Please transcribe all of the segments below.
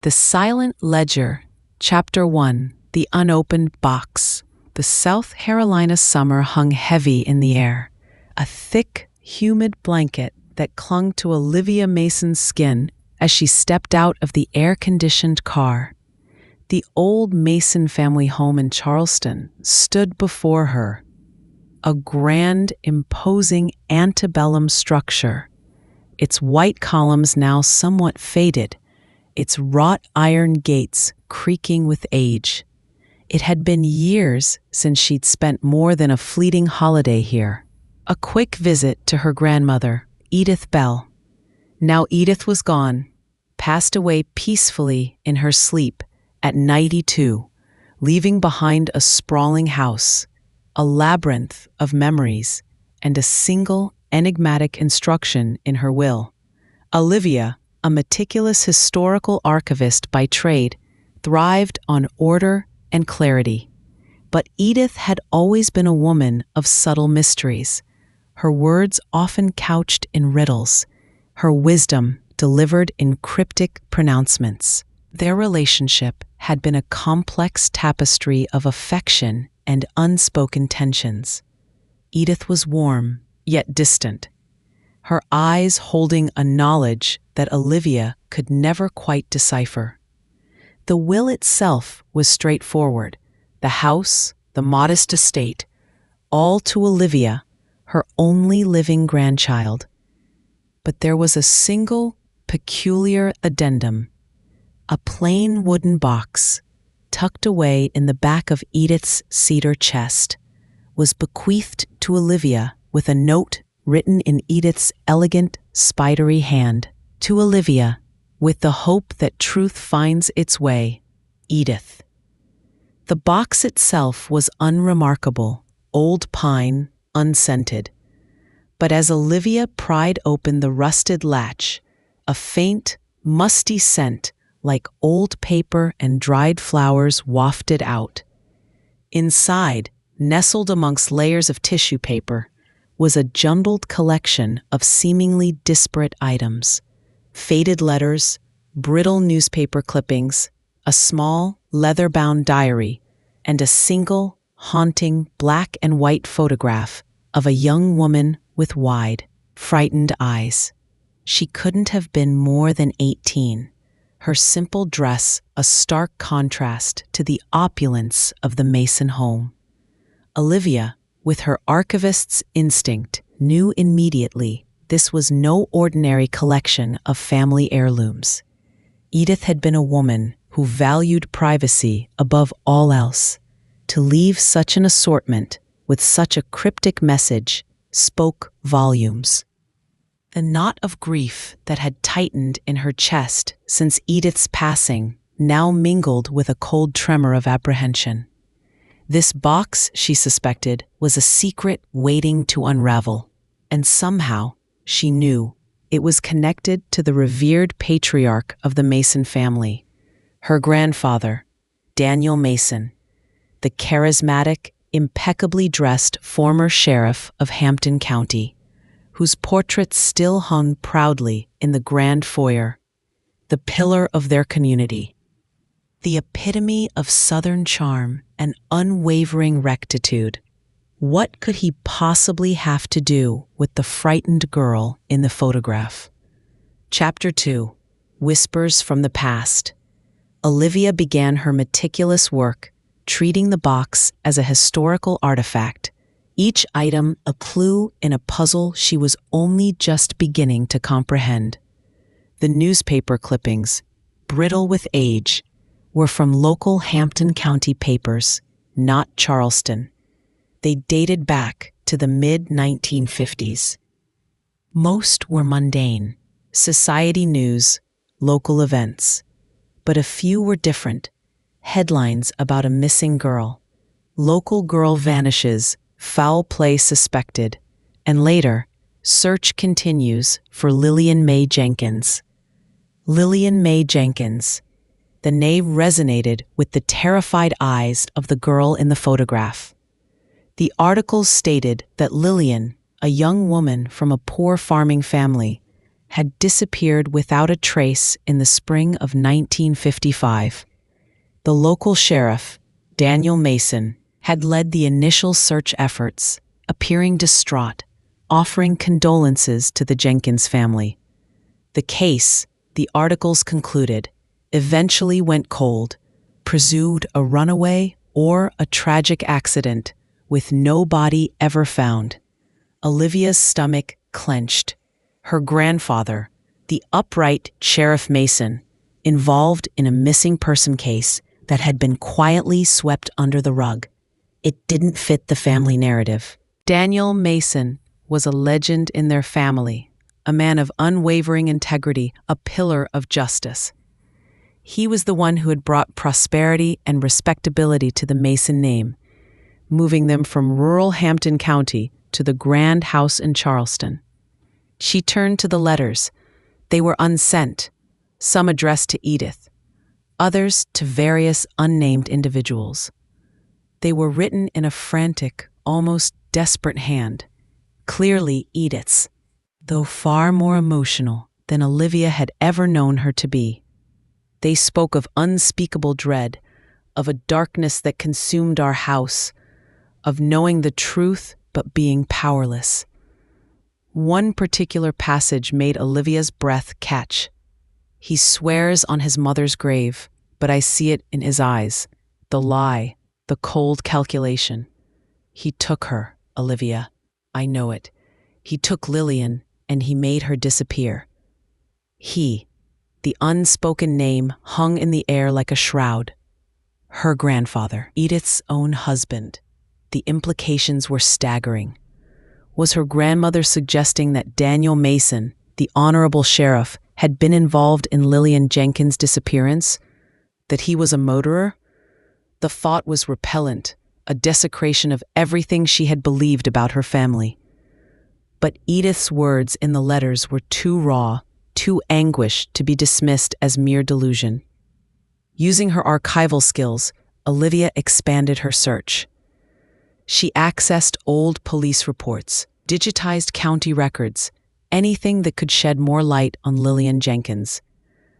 The Silent Ledger, Chapter 1, The Unopened Box. The South Carolina summer hung heavy in the air, a thick, humid blanket that clung to Olivia Mason's skin as she stepped out of the air-conditioned car. The old Mason family home in Charleston stood before her, a grand, imposing antebellum structure, its white columns now somewhat faded, its wrought iron gates creaking with age. It had been years since she'd spent more than a fleeting holiday here. A quick visit to her grandmother, Edith Bell. Now Edith was gone, passed away peacefully in her sleep at 92, leaving behind a sprawling house, a labyrinth of memories, and a single enigmatic instruction in her will. Olivia, a meticulous historical archivist by trade, thrived on order and clarity. But Edith had always been a woman of subtle mysteries, her words often couched in riddles, her wisdom delivered in cryptic pronouncements. Their relationship had been a complex tapestry of affection and unspoken tensions. Edith was warm, yet distant, her eyes holding a knowledge that Olivia could never quite decipher. The will itself was straightforward, the house, the modest estate, all to Olivia, her only living grandchild. But there was a single, peculiar addendum. A plain wooden box, tucked away in the back of Edith's cedar chest, was bequeathed to Olivia with a note written in Edith's elegant, spidery hand. To Olivia, with the hope that truth finds its way, Edith. The box itself was unremarkable, old pine, unscented. But as Olivia pried open the rusted latch, a faint, musty scent like old paper and dried flowers wafted out. Inside, nestled amongst layers of tissue paper, was a jumbled collection of seemingly disparate items. Faded letters, brittle newspaper clippings, a small, leather-bound diary, and a single, haunting black and white photograph of a young woman with wide, frightened eyes. She couldn't have been more than 18, her simple dress a stark contrast to the opulence of the Mason home. Olivia, with her archivist's instinct, knew immediately this was no ordinary collection of family heirlooms. Edith had been a woman who valued privacy above all else. To leave such an assortment with such a cryptic message spoke volumes. The knot of grief that had tightened in her chest since Edith's passing now mingled with a cold tremor of apprehension. This box, she suspected, was a secret waiting to unravel, and somehow, she knew, it was connected to the revered patriarch of the Mason family, her grandfather, Daniel Mason, the charismatic, impeccably dressed former sheriff of Hampton County, whose portrait still hung proudly in the grand foyer, the pillar of their community. The epitome of Southern charm and unwavering rectitude. What could he possibly have to do with the frightened girl in the photograph? Chapter 2, Whispers from the Past. Olivia began her meticulous work, treating the box as a historical artifact, each item a clue in a puzzle she was only just beginning to comprehend. The newspaper clippings, brittle with age, were from local Hampton County papers, not Charleston. They dated back to the mid-1950s. Most were mundane, society news, local events. But a few were different. Headlines about a missing girl, local girl vanishes, foul play suspected, and later, search continues for Lilian Mae Jenkins. Lilian Mae Jenkins. The name resonated with the terrified eyes of the girl in the photograph. The articles stated that Lilian, a young woman from a poor farming family, had disappeared without a trace in the spring of 1955. The local sheriff, Daniel Mason, had led the initial search efforts, appearing distraught, offering condolences to the Jenkins family. The case, the articles concluded, eventually went cold, presumed a runaway or a tragic accident, with no body ever found. Olivia's stomach clenched. Her grandfather, the upright Sheriff Mason, involved in a missing person case that had been quietly swept under the rug. It didn't fit the family narrative. Daniel Mason was a legend in their family, a man of unwavering integrity, a pillar of justice. He was the one who had brought prosperity and respectability to the Mason name, moving them from rural Hampton County to the grand house in Charleston. She turned to the letters. They were unsent, some addressed to Edith, others to various unnamed individuals. They were written in a frantic, almost desperate hand, clearly Edith's, though far more emotional than Olivia had ever known her to be. They spoke of unspeakable dread, of a darkness that consumed our house, of knowing the truth but being powerless. One particular passage made Olivia's breath catch. He swears on his mother's grave, but I see it in his eyes, the lie, the cold calculation. He took her, Olivia. I know it. He took Lilian, and he made her disappear. He, the unspoken name, hung in the air like a shroud. Her grandfather, Edith's own husband. The implications were staggering. Was her grandmother suggesting that Daniel Mason, the honorable sheriff, had been involved in Lilian Jenkins' disappearance? That he was a murderer? The thought was repellent, a desecration of everything she had believed about her family. But Edith's words in the letters were too raw, too anguished to be dismissed as mere delusion. Using her archival skills, Olivia expanded her search. She accessed old police reports, digitized county records, anything that could shed more light on Lilian Jenkins.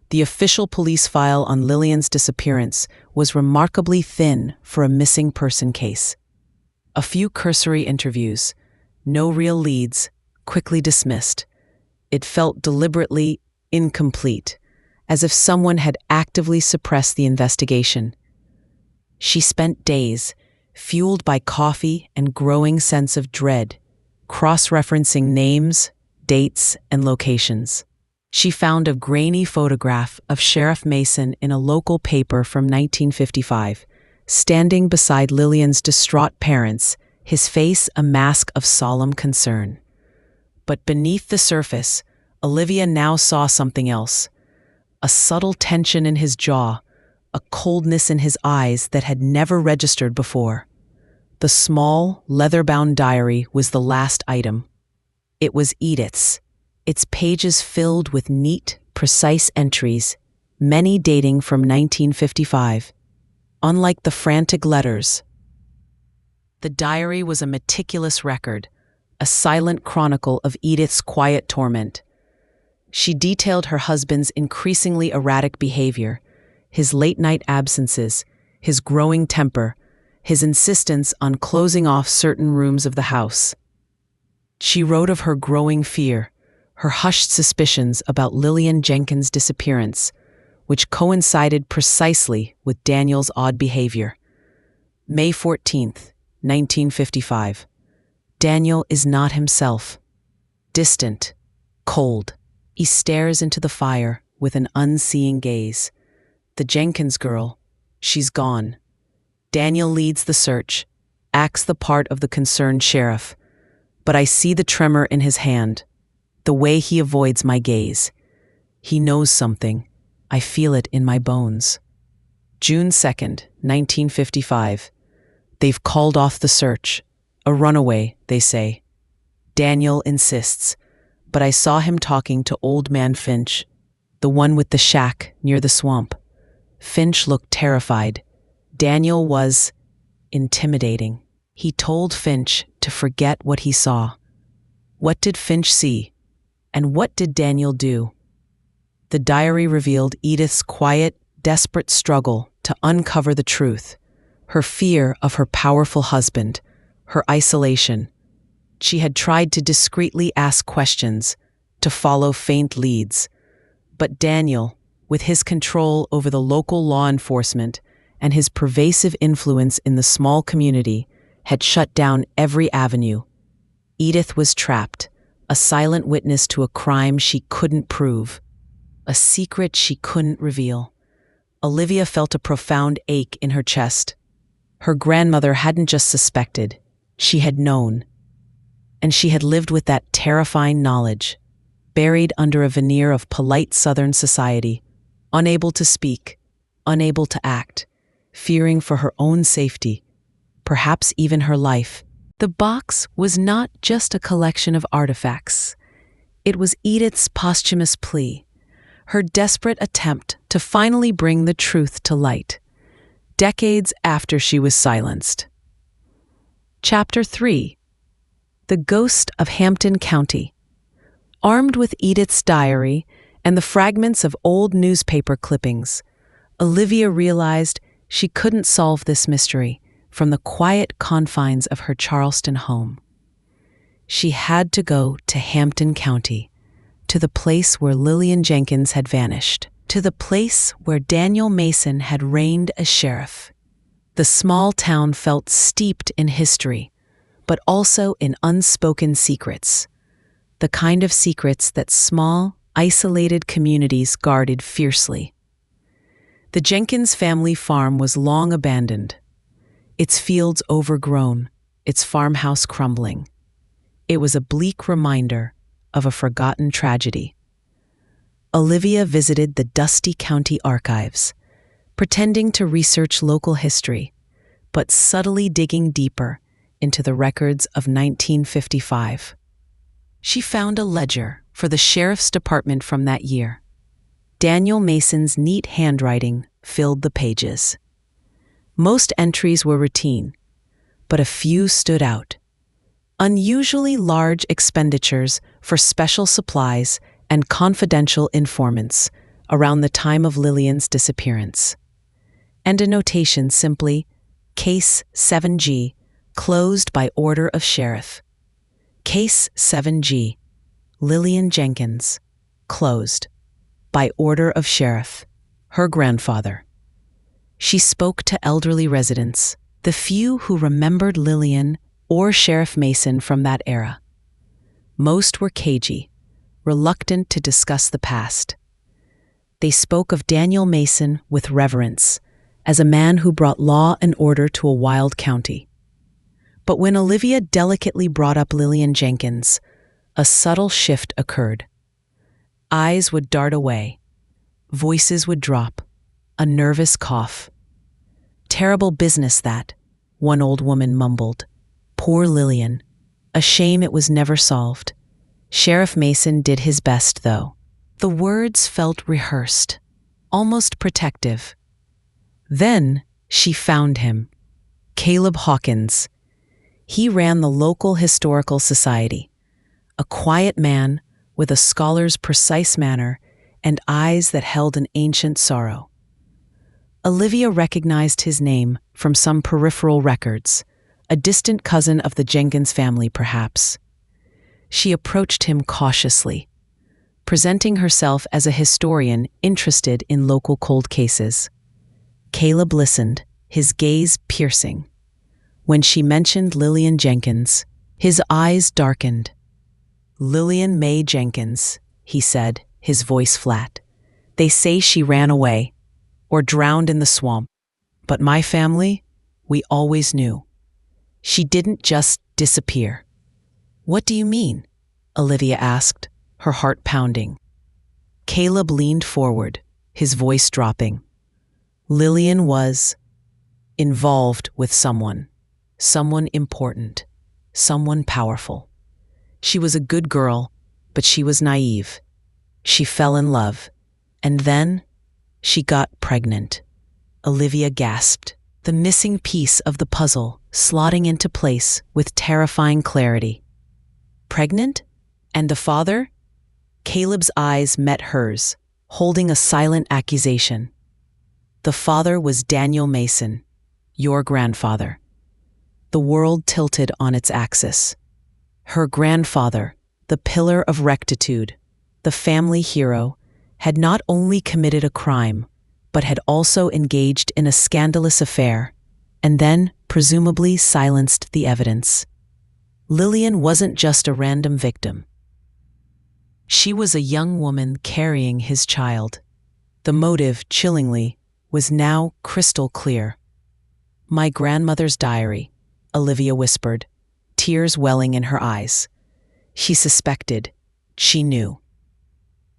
The official police file on Lilian's disappearance was remarkably thin for a missing person case. A few cursory interviews, no real leads, quickly dismissed. It felt deliberately incomplete, as if someone had actively suppressed the investigation. She spent days, fueled by coffee and growing sense of dread, cross-referencing names, dates, and locations. She found a grainy photograph of Sheriff Mason in a local paper from 1955, standing beside Lilian's distraught parents, his face a mask of solemn concern. But beneath the surface, Olivia now saw something else. A subtle tension in his jaw, a coldness in his eyes that had never registered before. The small, leather-bound diary was the last item. It was Edith's, its pages filled with neat, precise entries, many dating from 1955. Unlike the frantic letters, the diary was a meticulous record, a silent chronicle of Edith's quiet torment. She detailed her husband's increasingly erratic behavior, his late-night absences, his growing temper, his insistence on closing off certain rooms of the house. She wrote of her growing fear, her hushed suspicions about Lilian Jenkins' disappearance, which coincided precisely with Daniel's odd behavior. May 14th, 1955. Daniel is not himself. Distant, cold, he stares into the fire with an unseeing gaze. The Jenkins girl, she's gone. Daniel leads the search, acts the part of the concerned sheriff, but I see the tremor in his hand, the way he avoids my gaze. He knows something. I feel it in my bones. June 2nd, 1955. They've called off the search. A runaway, they say. Daniel insists, but I saw him talking to Old Man Finch, the one with the shack near the swamp. Finch looked terrified. Daniel was intimidating. He told Finch to forget what he saw. What did Finch see? And what did Daniel do? The diary revealed Edith's quiet, desperate struggle to uncover the truth, her fear of her powerful husband, her isolation. She had tried to discreetly ask questions, to follow faint leads. But Daniel, with his control over the local law enforcement and his pervasive influence in the small community, had shut down every avenue. Edith was trapped, a silent witness to a crime she couldn't prove, a secret she couldn't reveal. Olivia felt a profound ache in her chest. Her grandmother hadn't just suspected, she had known. And she had lived with that terrifying knowledge, buried under a veneer of polite Southern society, unable to speak, unable to act, fearing for her own safety, perhaps even her life. The box was not just a collection of artifacts. It was Edith's posthumous plea, her desperate attempt to finally bring the truth to light, decades after she was silenced. Chapter 3. The Ghost of Hampton County. Armed with Edith's diary and the fragments of old newspaper clippings, Olivia realized she couldn't solve this mystery from the quiet confines of her Charleston home. She had to go to Hampton County, to the place where Lilian Jenkins had vanished, to the place where Daniel Mason had reigned as sheriff. The small town felt steeped in history, but also in unspoken secrets, the kind of secrets that small, isolated communities guarded fiercely. The Jenkins family farm was long abandoned, its fields overgrown, its farmhouse crumbling. It was a bleak reminder of a forgotten tragedy. Olivia visited the dusty county archives, pretending to research local history, but subtly digging deeper into the records of 1955. She found a ledger for the sheriff's department from that year. Daniel Mason's neat handwriting filled the pages. Most entries were routine, but a few stood out. Unusually large expenditures for special supplies and confidential informants around the time of Lilian's disappearance. And a notation simply, Case 7G, closed by order of sheriff. Case 7G, Lilian Jenkins, closed, by order of sheriff, her grandfather. She spoke to elderly residents, the few who remembered Lilian or Sheriff Mason from that era. Most were cagey, reluctant to discuss the past. They spoke of Daniel Mason with reverence, as a man who brought law and order to a wild county. But when Olivia delicately brought up Lilian Jenkins, a subtle shift occurred. Eyes would dart away, voices would drop, a nervous cough. "Terrible business that," one old woman mumbled. "Poor Lilian. A shame it was never solved. Sheriff Mason did his best, though." The words felt rehearsed, almost protective. Then she found him, Caleb Hawkins. He ran the local historical society, a quiet man with a scholar's precise manner and eyes that held an ancient sorrow. Olivia recognized his name from some peripheral records, a distant cousin of the Jenkins family, perhaps. She approached him cautiously, presenting herself as a historian interested in local cold cases. Caleb listened, his gaze piercing. When she mentioned Lilian Jenkins, his eyes darkened. "Lilian Mae Jenkins," he said, his voice flat. "They say she ran away, or drowned in the swamp. But my family, we always knew. She didn't just disappear." "What do you mean?" Olivia asked, her heart pounding. Caleb leaned forward, his voice dropping. "Lilian was involved with someone important, someone powerful. She was a good girl, but she was naive. She fell in love, and then she got pregnant." Olivia gasped, the missing piece of the puzzle slotting into place with terrifying clarity. "Pregnant? And the father?" Caleb's eyes met hers, holding a silent accusation. The father was Daniel Mason, your grandfather. The world tilted on its axis. Her grandfather, the pillar of rectitude, the family hero, had not only committed a crime, but had also engaged in a scandalous affair, and then, presumably, silenced the evidence. Lilian wasn't just a random victim. She was a young woman carrying his child. The motive, chillingly, was now crystal clear. "My grandmother's diary," Olivia whispered, tears welling in her eyes. She suspected. She knew.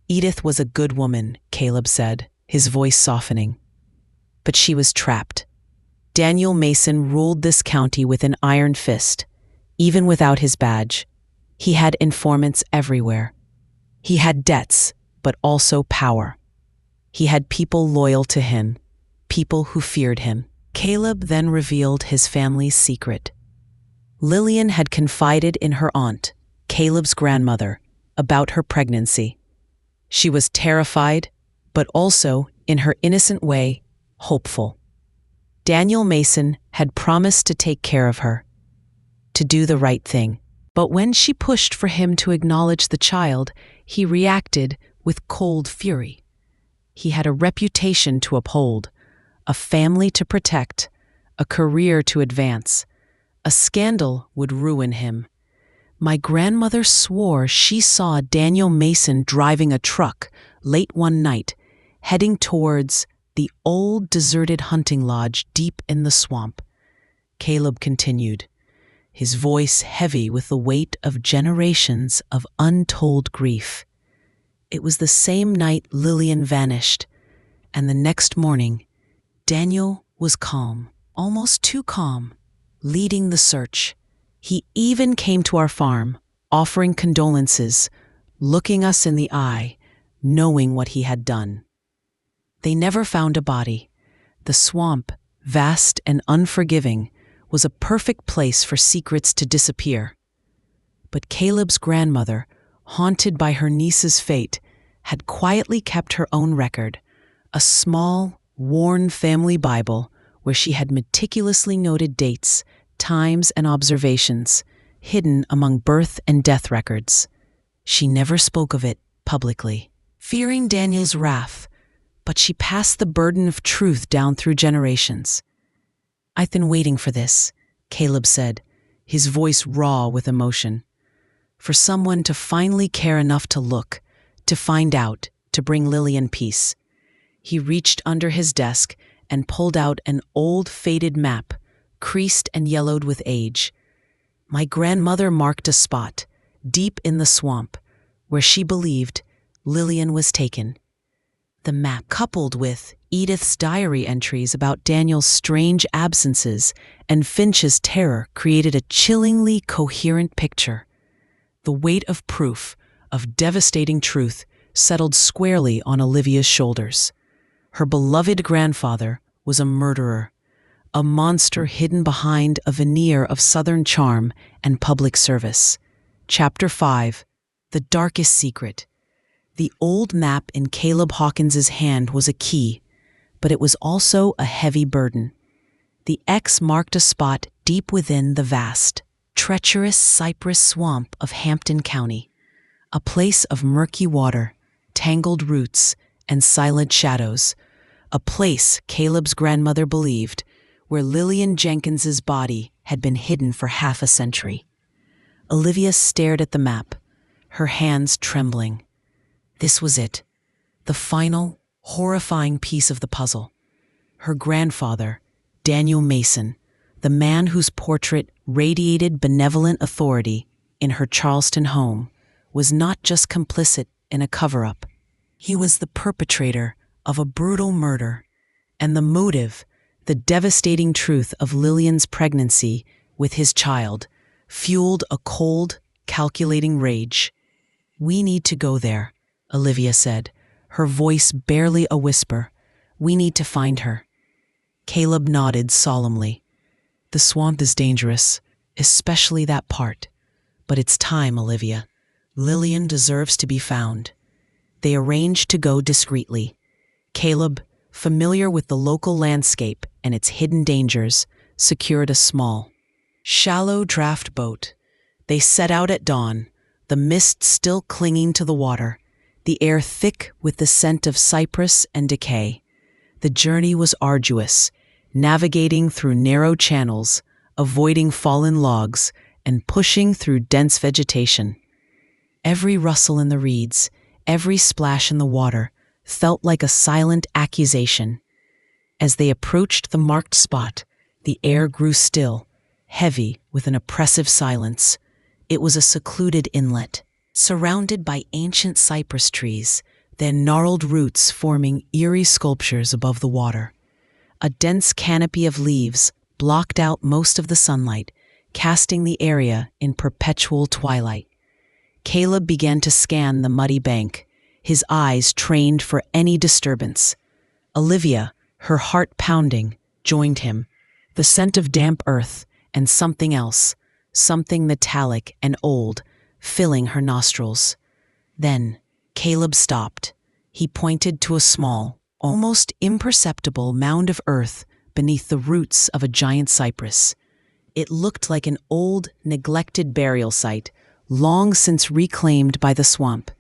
Edith was a good woman, Caleb said, his voice softening. But she was trapped. Daniel Mason ruled this county with an iron fist, even without his badge. He had informants everywhere. He had debts, but also power. He had people loyal to him, people who feared him. Caleb then revealed his family's secret. Lilian had confided in her aunt, Caleb's grandmother, about her pregnancy. She was terrified, but also, in her innocent way, hopeful. Daniel Mason had promised to take care of her, to do the right thing. But when she pushed for him to acknowledge the child, he reacted with cold fury. He had a reputation to uphold, a family to protect, a career to advance. A scandal would ruin him. "My grandmother swore she saw Daniel Mason driving a truck late one night, heading towards the old deserted hunting lodge deep in the swamp," Caleb continued, his voice heavy with the weight of generations of untold grief. It was the same night Lilian vanished, and the next morning, Daniel was calm, almost too calm, leading the search. He even came to our farm, offering condolences, looking us in the eye, knowing what he had done. They never found a body. The swamp, vast and unforgiving, was a perfect place for secrets to disappear. But Caleb's grandmother, haunted by her niece's fate, had quietly kept her own record, a small, worn family Bible where she had meticulously noted dates, times, and observations, hidden among birth and death records. She never spoke of it publicly, fearing Daniel's wrath, but she passed the burden of truth down through generations. "I've been waiting for this," Caleb said, his voice raw with emotion. "For someone to finally care enough to look, to find out, to bring Lilian peace." He reached under his desk and pulled out an old faded map, creased and yellowed with age. My grandmother marked a spot, deep in the swamp, where she believed Lilian was taken. The map, coupled with Edith's diary entries about Daniel's strange absences and Finch's terror, created a chillingly coherent picture. The weight of proof, of devastating truth, settled squarely on Olivia's shoulders. Her beloved grandfather was a murderer, a monster hidden behind a veneer of Southern charm and public service. Chapter 5. The Darkest Secret. The old map in Caleb Hawkins's hand was a key, but it was also a heavy burden. The X marked a spot deep within the vast, treacherous cypress swamp of Hampton County, a place of murky water, tangled roots, and silent shadows, a place Caleb's grandmother believed where Lilian Jenkins's body had been hidden for half a century. Olivia stared at the map, her hands trembling. This was it, the final, horrifying piece of the puzzle. Her grandfather, Daniel Mason, the man whose portrait radiated benevolent authority in her Charleston home, was not just complicit in a cover-up. He was the perpetrator of a brutal murder, and the motive, the devastating truth of Lilian's pregnancy with his child, fueled a cold, calculating rage. "We need to go there," Olivia said, her voice barely a whisper. "We need to find her." Caleb nodded solemnly. "The swamp is dangerous, especially that part. But it's time, Olivia. Lilian deserves to be found." They arranged to go discreetly. Caleb, familiar with the local landscape and its hidden dangers, secured a small, shallow draft boat. They set out at dawn, the mist still clinging to the water, the air thick with the scent of cypress and decay. The journey was arduous, navigating through narrow channels, avoiding fallen logs, and pushing through dense vegetation. Every rustle in the reeds, every splash in the water, felt like a silent accusation. As they approached the marked spot, the air grew still, heavy with an oppressive silence. It was a secluded inlet, surrounded by ancient cypress trees, their gnarled roots forming eerie sculptures above the water. A dense canopy of leaves blocked out most of the sunlight, casting the area in perpetual twilight. Caleb began to scan the muddy bank, his eyes trained for any disturbance. Olivia, her heart pounding, joined him, the scent of damp earth and something else, something metallic and old, filling her nostrils. Then Caleb stopped. He pointed to a small, almost imperceptible mound of earth beneath the roots of a giant cypress. It looked like an old, neglected burial site, long since reclaimed by the swamp.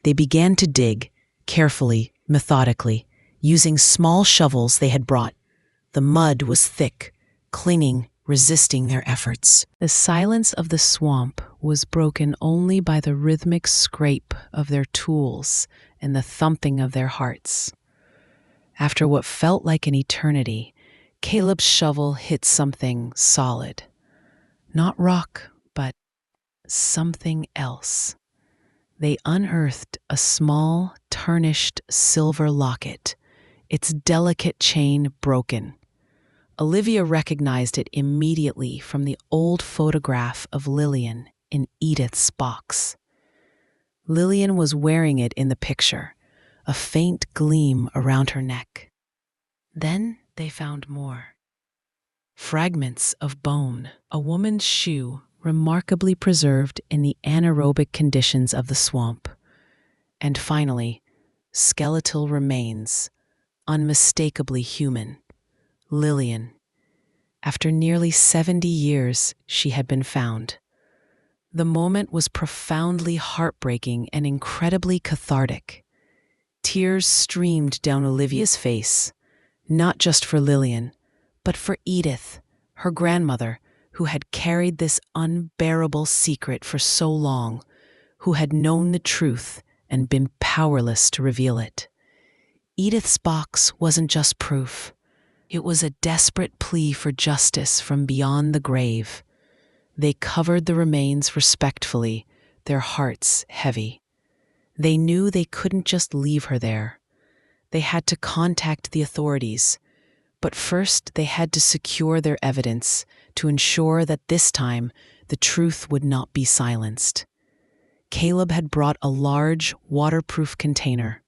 They began to dig, carefully, methodically, using small shovels they had brought. The mud was thick, clinging, resisting their efforts. The silence of the swamp was broken only by the rhythmic scrape of their tools and the thumping of their hearts. After what felt like an eternity, Caleb's shovel hit something solid. Not rock, but something else. They unearthed a small, tarnished silver locket, its delicate chain broken. Olivia recognized it immediately from the old photograph of Lilian in Edith's box. Lilian was wearing it in the picture, a faint gleam around her neck. Then they found more. Fragments of bone, a woman's shoe remarkably preserved in the anaerobic conditions of the swamp. And finally, skeletal remains, unmistakably human. Lilian. After nearly 70 years, she had been found. The moment was profoundly heartbreaking and incredibly cathartic. Tears streamed down Olivia's face, not just for Lilian, but for Edith, her grandmother, who had carried this unbearable secret for so long, who had known the truth and been powerless to reveal it. Edith's box wasn't just proof. It was a desperate plea for justice from beyond the grave. They covered the remains respectfully, their hearts heavy. They knew they couldn't just leave her there. They had to contact the authorities, but first they had to secure their evidence to ensure that this time the truth would not be silenced. Caleb had brought a large, waterproof container.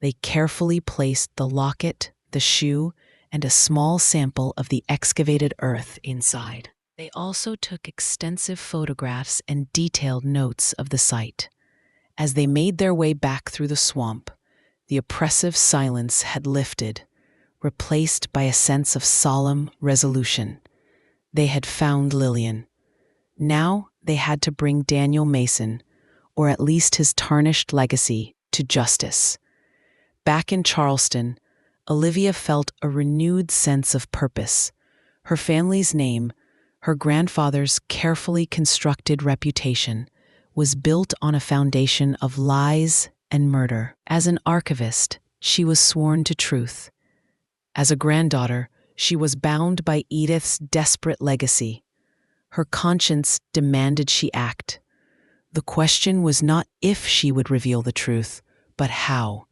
They carefully placed the locket, the shoe, and a small sample of the excavated earth inside. They also took extensive photographs and detailed notes of the site. As they made their way back through the swamp, the oppressive silence had lifted, replaced by a sense of solemn resolution. They had found Lilian. Now they had to bring Daniel Mason, or at least his tarnished legacy, to justice. Back in Charleston, Olivia felt a renewed sense of purpose. Her family's name, her grandfather's carefully constructed reputation, was built on a foundation of lies and murder. As an archivist, she was sworn to truth. As a granddaughter, she was bound by Edith's desperate legacy. Her conscience demanded she act. The question was not if she would reveal the truth, but how.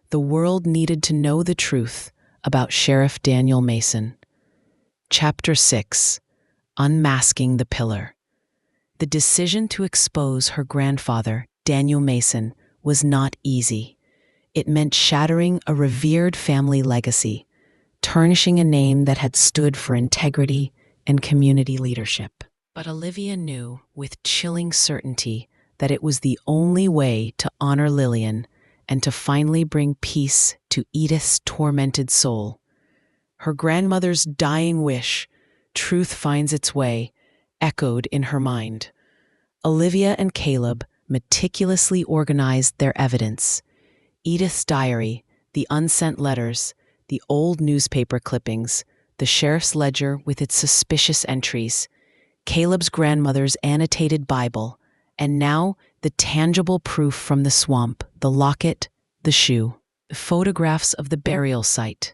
The world needed to know the truth about Sheriff Daniel Mason. Chapter 6. Unmasking the Pillar. The decision to expose her grandfather, Daniel Mason, was not easy. It meant shattering a revered family legacy, tarnishing a name that had stood for integrity and community leadership. But Olivia knew with chilling certainty that it was the only way to honor Lilian and to finally bring peace to Edith's tormented soul. Her grandmother's dying wish, truth finds its way, echoed in her mind. Olivia and Caleb meticulously organized their evidence. Edith's diary, the unsent letters, the old newspaper clippings, the sheriff's ledger with its suspicious entries, Caleb's grandmother's annotated Bible, and now the tangible proof from the swamp, the locket, the shoe, the photographs of the burial site.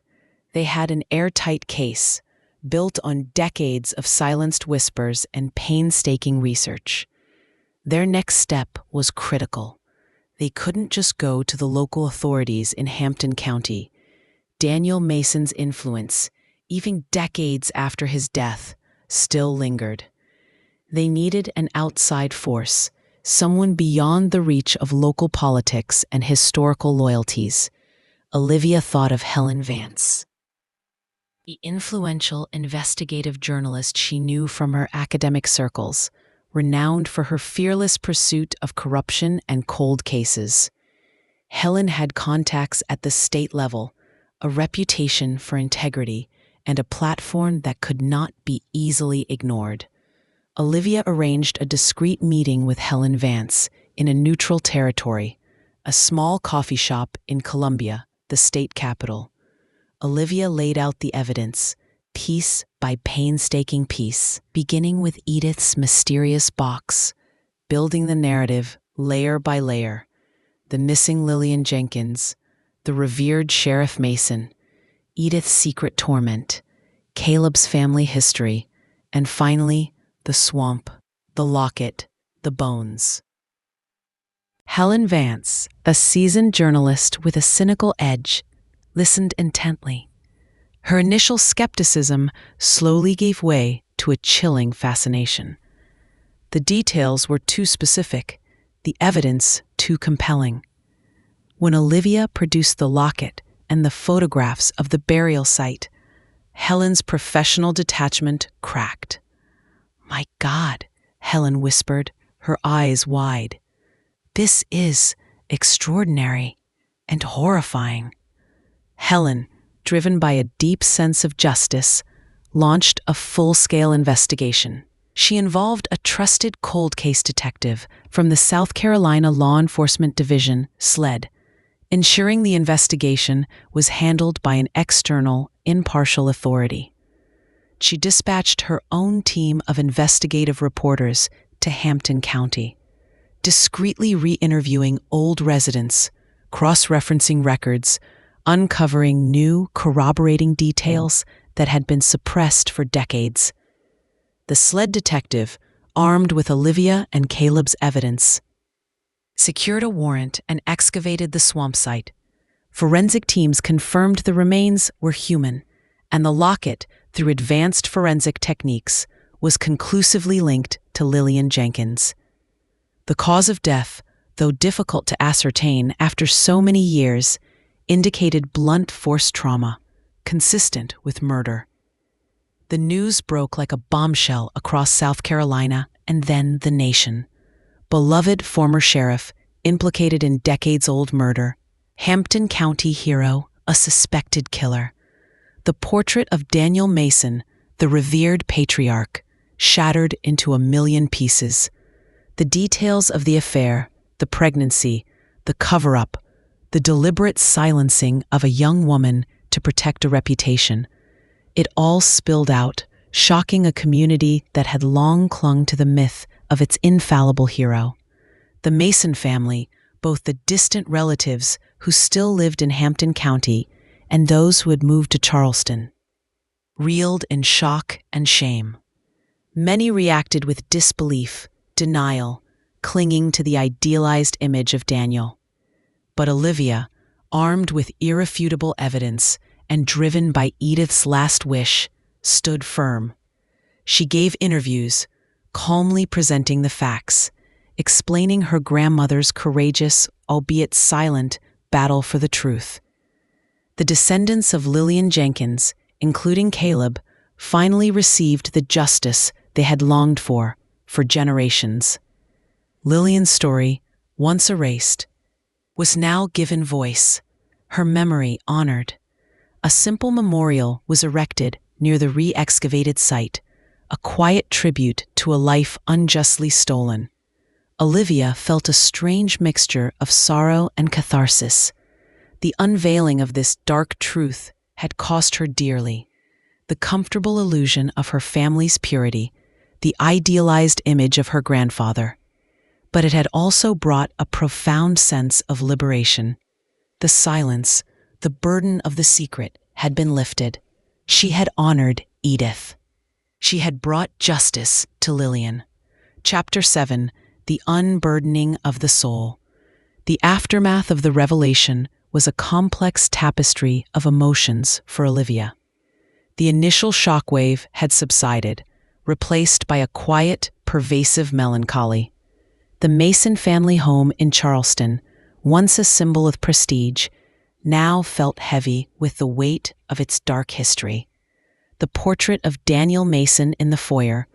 They had an airtight case, built on decades of silenced whispers and painstaking research. Their next step was critical. They couldn't just go to the local authorities in Hampton County. Daniel Mason's influence, even decades after his death, still lingered. They needed an outside force, someone beyond the reach of local politics and historical loyalties. Olivia thought of Helen Vance, the influential investigative journalist she knew from her academic circles, renowned for her fearless pursuit of corruption and cold cases. Helen had contacts at the state level, a reputation for integrity, and a platform that could not be easily ignored. Olivia arranged a discreet meeting with Helen Vance in a neutral territory, a small coffee shop in Columbia, the state capital. Olivia laid out the evidence, piece by painstaking piece, beginning with Edith's mysterious box, building the narrative layer by layer. The missing Lilian Jenkins, the revered Sheriff Mason, Edith's secret torment, Caleb's family history, and finally, the swamp, the locket, the bones. Helen Vance, a seasoned journalist with a cynical edge, listened intently. Her initial skepticism slowly gave way to a chilling fascination. The details were too specific, the evidence too compelling. When Olivia produced the locket and the photographs of the burial site, Helen's professional detachment cracked. "My God," Helen whispered, her eyes wide. "This is extraordinary and horrifying." Helen, driven by a deep sense of justice, launched a full-scale investigation. She involved a trusted cold case detective from the South Carolina Law Enforcement Division, SLED, ensuring the investigation was handled by an external, impartial authority. She dispatched her own team of investigative reporters to Hampton County, discreetly re-interviewing old residents, cross-referencing records, uncovering new, corroborating details that had been suppressed for decades. The SLED detective, armed with Olivia and Caleb's evidence, secured a warrant and excavated the swamp site. Forensic teams confirmed the remains were human, and the locket, through advanced forensic techniques, was conclusively linked to Lilian Jenkins. The cause of death, though difficult to ascertain after so many years, indicated blunt force trauma, consistent with murder. The news broke like a bombshell across South Carolina and then the nation. Beloved former sheriff, implicated in decades-old murder, Hampton County hero, a suspected killer. The portrait of Daniel Mason, the revered patriarch, shattered into a million pieces. The details of the affair, the pregnancy, the cover-up, the deliberate silencing of a young woman to protect a reputation. It all spilled out, shocking a community that had long clung to the myth of its infallible hero. The Mason family, both the distant relatives who still lived in Hampton County and those who had moved to Charleston, reeled in shock and shame. Many reacted with disbelief, denial, clinging to the idealized image of Daniel. But Olivia, armed with irrefutable evidence and driven by Edith's last wish, stood firm. She gave interviews, calmly presenting the facts, explaining her grandmother's courageous, albeit silent, battle for the truth. The descendants of Lilian Jenkins, including Caleb, finally received the justice they had longed for generations. Lilian's story, once erased, was now given voice, her memory honored. A simple memorial was erected near the re-excavated site, a quiet tribute to a life unjustly stolen. Olivia felt a strange mixture of sorrow and catharsis. The unveiling of this dark truth had cost her dearly. The comfortable illusion of her family's purity, the idealized image of her grandfather. But it had also brought a profound sense of liberation. The silence, the burden of the secret, had been lifted. She had honored Edith. She had brought justice to Lilian. Chapter 7: The Unburdening of the Soul. The aftermath of the revelation was a complex tapestry of emotions for Olivia. The initial shockwave had subsided, replaced by a quiet, pervasive melancholy. The Mason family home in Charleston, once a symbol of prestige, now felt heavy with the weight of its dark history. The portrait of Daniel Mason in the foyer,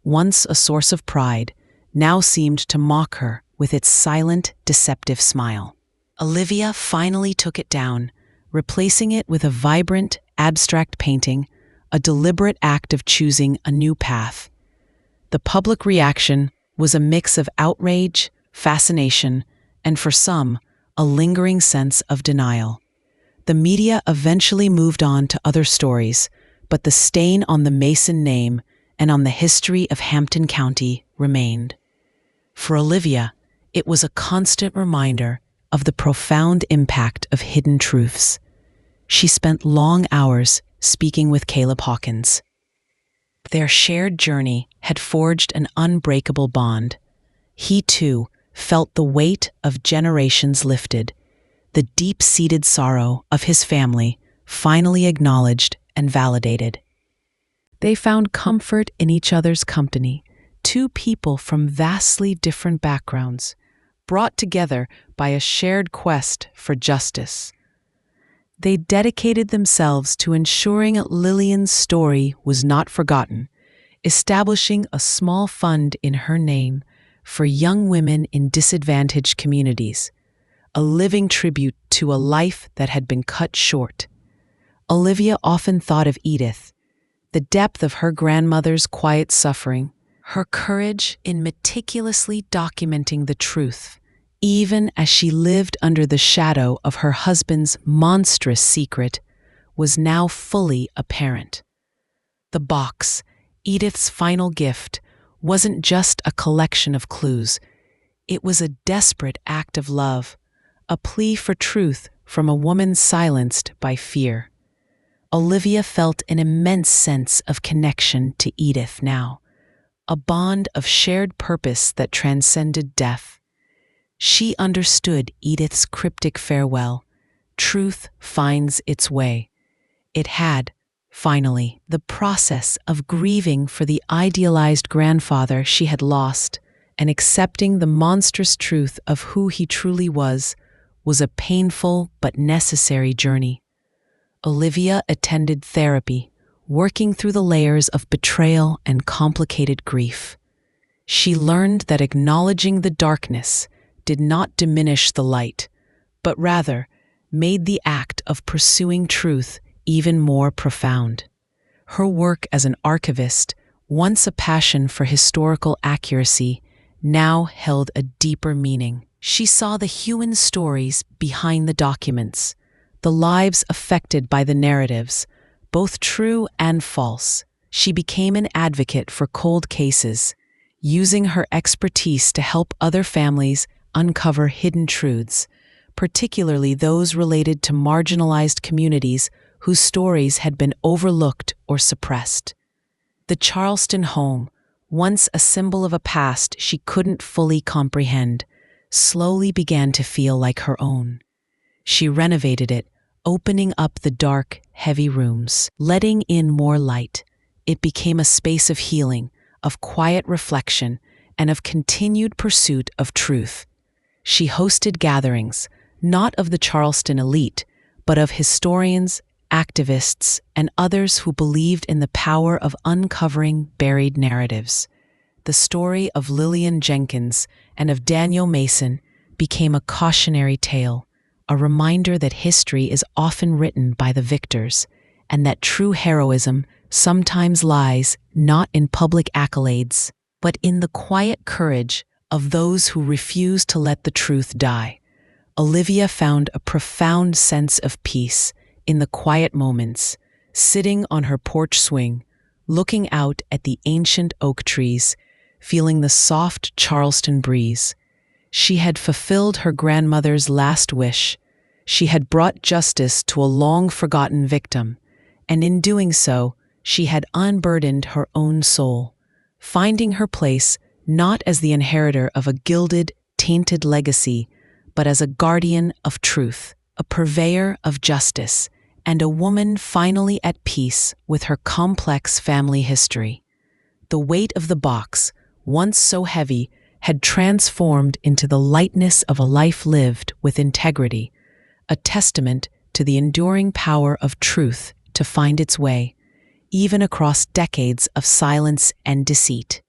once a source of pride, now seemed to mock her with its silent, deceptive smile. Olivia finally took it down, replacing it with a vibrant, abstract painting, a deliberate act of choosing a new path. The public reaction was a mix of outrage, fascination, and for some, a lingering sense of denial. The media eventually moved on to other stories, but the stain on the Mason name and on the history of Hampton County remained. For Olivia, it was a constant reminder of the profound impact of hidden truths. She spent long hours speaking with Caleb Hawkins. Their shared journey had forged an unbreakable bond. He, too, felt the weight of generations lifted, the deep-seated sorrow of his family finally acknowledged and validated. They found comfort in each other's company, two people from vastly different backgrounds, brought together by a shared quest for justice. They dedicated themselves to ensuring Lilian's story was not forgotten, establishing a small fund in her name for young women in disadvantaged communities, a living tribute to a life that had been cut short. Olivia often thought of Edith, the depth of her grandmother's quiet suffering, her courage in meticulously documenting the truth, even as she lived under the shadow of her husband's monstrous secret, was now fully apparent. The box, Edith's final gift, wasn't just a collection of clues. It was a desperate act of love, a plea for truth from a woman silenced by fear. Olivia felt an immense sense of connection to Edith now, a bond of shared purpose that transcended death. She understood Edith's cryptic farewell. Truth finds its way. It had, finally, the process of grieving for the idealized grandfather she had lost and accepting the monstrous truth of who he truly was a painful but necessary journey. Olivia attended therapy, working through the layers of betrayal and complicated grief. She learned that acknowledging the darkness did not diminish the light, but rather made the act of pursuing truth even more profound. Her work as an archivist, once a passion for historical accuracy, now held a deeper meaning. She saw the human stories behind the documents, the lives affected by the narratives, both true and false. She became an advocate for cold cases, using her expertise to help other families uncover hidden truths, particularly those related to marginalized communities whose stories had been overlooked or suppressed. The Charleston home, once a symbol of a past she couldn't fully comprehend, slowly began to feel like her own. She renovated it, opening up the dark, heavy rooms, letting in more light. It became a space of healing, of quiet reflection, and of continued pursuit of truth. She hosted gatherings, not of the Charleston elite, but of historians, activists, and others who believed in the power of uncovering buried narratives. The story of Lilian Jenkins and of Daniel Mason, became a cautionary tale, a reminder that history is often written by the victors, and that true heroism sometimes lies not in public accolades, but in the quiet courage of those who refuse to let the truth die. Olivia found a profound sense of peace in the quiet moments, sitting on her porch swing, looking out at the ancient oak trees, feeling the soft Charleston breeze. She had fulfilled her grandmother's last wish. She had brought justice to a long-forgotten victim, and in doing so, she had unburdened her own soul, finding her place not as the inheritor of a gilded, tainted legacy, but as a guardian of truth, a purveyor of justice, and a woman finally at peace with her complex family history. The weight of the box, once so heavy, had transformed into the lightness of a life lived with integrity, a testament to the enduring power of truth to find its way, even across decades of silence and deceit.